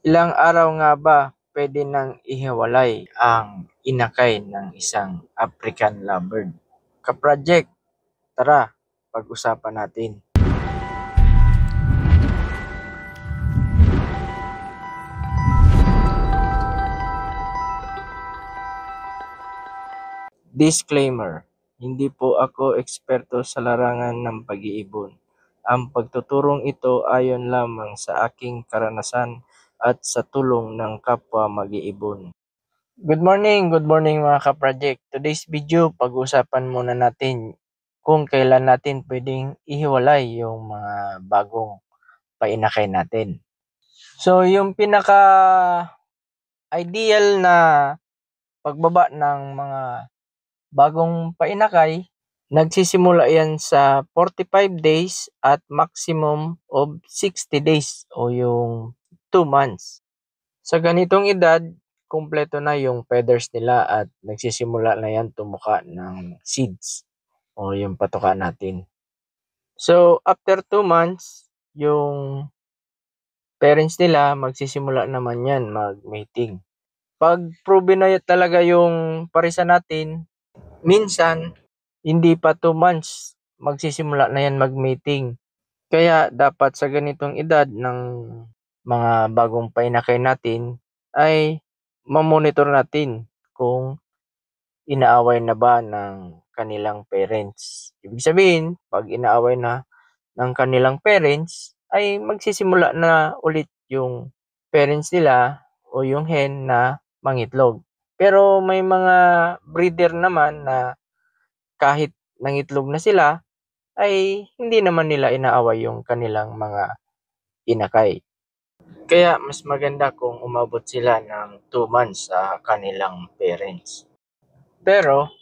Ilang araw nga ba pwede nang ihiwalay ang inakay ng isang African lovebird? Ka-project, tara, pag-usapan natin. Disclaimer: hindi po ako eksperto sa larangan ng pag-iibon. Ang pagtuturong ito ayon lamang sa aking karanasan at sa tulong ng kapwa mag-iibon. Good morning mga ka-project. Today's video, pag-usapan muna natin kung kailan natin pwedeng ihiwalay yung mga bagong painakay natin. So, yung pinaka-ideal na pagbaba ng mga bagong painakay, nagsisimula yan sa 45 days at maximum of 60 days o yung 2 months. Sa ganitong edad, kumpleto na yung feathers nila at nagsisimula na yan tumuka ng seeds o yung patuka natin. So, after 2 months, yung parents nila magsisimula naman yan mag-mating. Pag proven na talaga yung parisan natin, minsan hindi pa 2 months magsisimula na yan mag-mating. Kaya dapat sa ganitong edad ng mga bagong painakay natin ay mamonitor natin kung inaaway na ba ng kanilang parents. Ibig sabihin, pag inaaway na ng kanilang parents, ay magsisimula na ulit yung parents nila o yung hen na mangitlog. Pero may mga breeder naman na kahit nangitlog na sila, ay hindi naman nila inaaway yung kanilang mga inakay. Kaya mas maganda kung umabot sila ng 2 months sa kanilang parents. Pero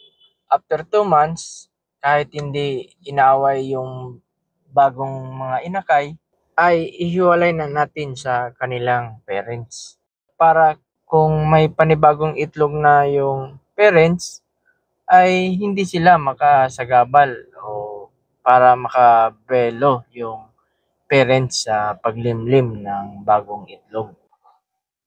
after 2 months, kahit hindi inaaway yung bagong mga inakay, ay ihiwalay na natin sa kanilang parents. Para kung may panibagong itlog na yung parents, ay hindi sila makasagabal o para makabelo yung parents sa paglimlim ng bagong itlog.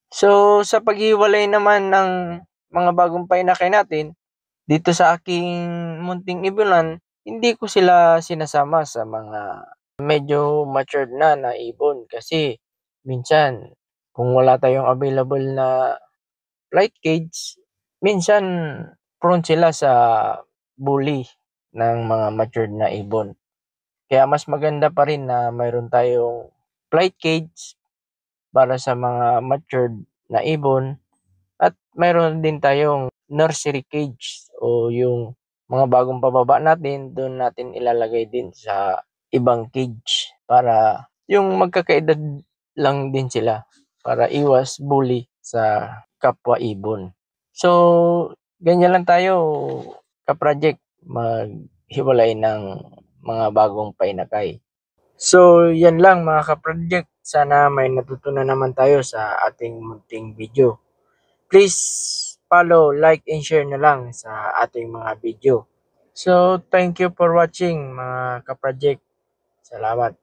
So, sa paghiwalay naman ng mga bagong painakay natin, dito sa aking munting ibunan, hindi ko sila sinasama sa mga medyo matured na ibon kasi minsan kung wala tayong available na flight cage, minsan prone sila sa bully ng mga matured na ibon. Kaya mas maganda pa rin na mayroon tayong flight cage para sa mga matured na ibon at mayroon din tayong nursery cage o yung mga bagong pababa natin, doon natin ilalagay din sa ibang cage para yung magkakaedad lang din sila para iwas bully sa kapwa ibon. So, ganyan lang tayo ka-project maghiwalay ng mga bagong painakay. So, yan lang mga ka-project. Sana may natutunan naman tayo sa ating munting video. Please follow, like, and share na lang sa ating mga video. So, thank you for watching mga ka-project. Salamat.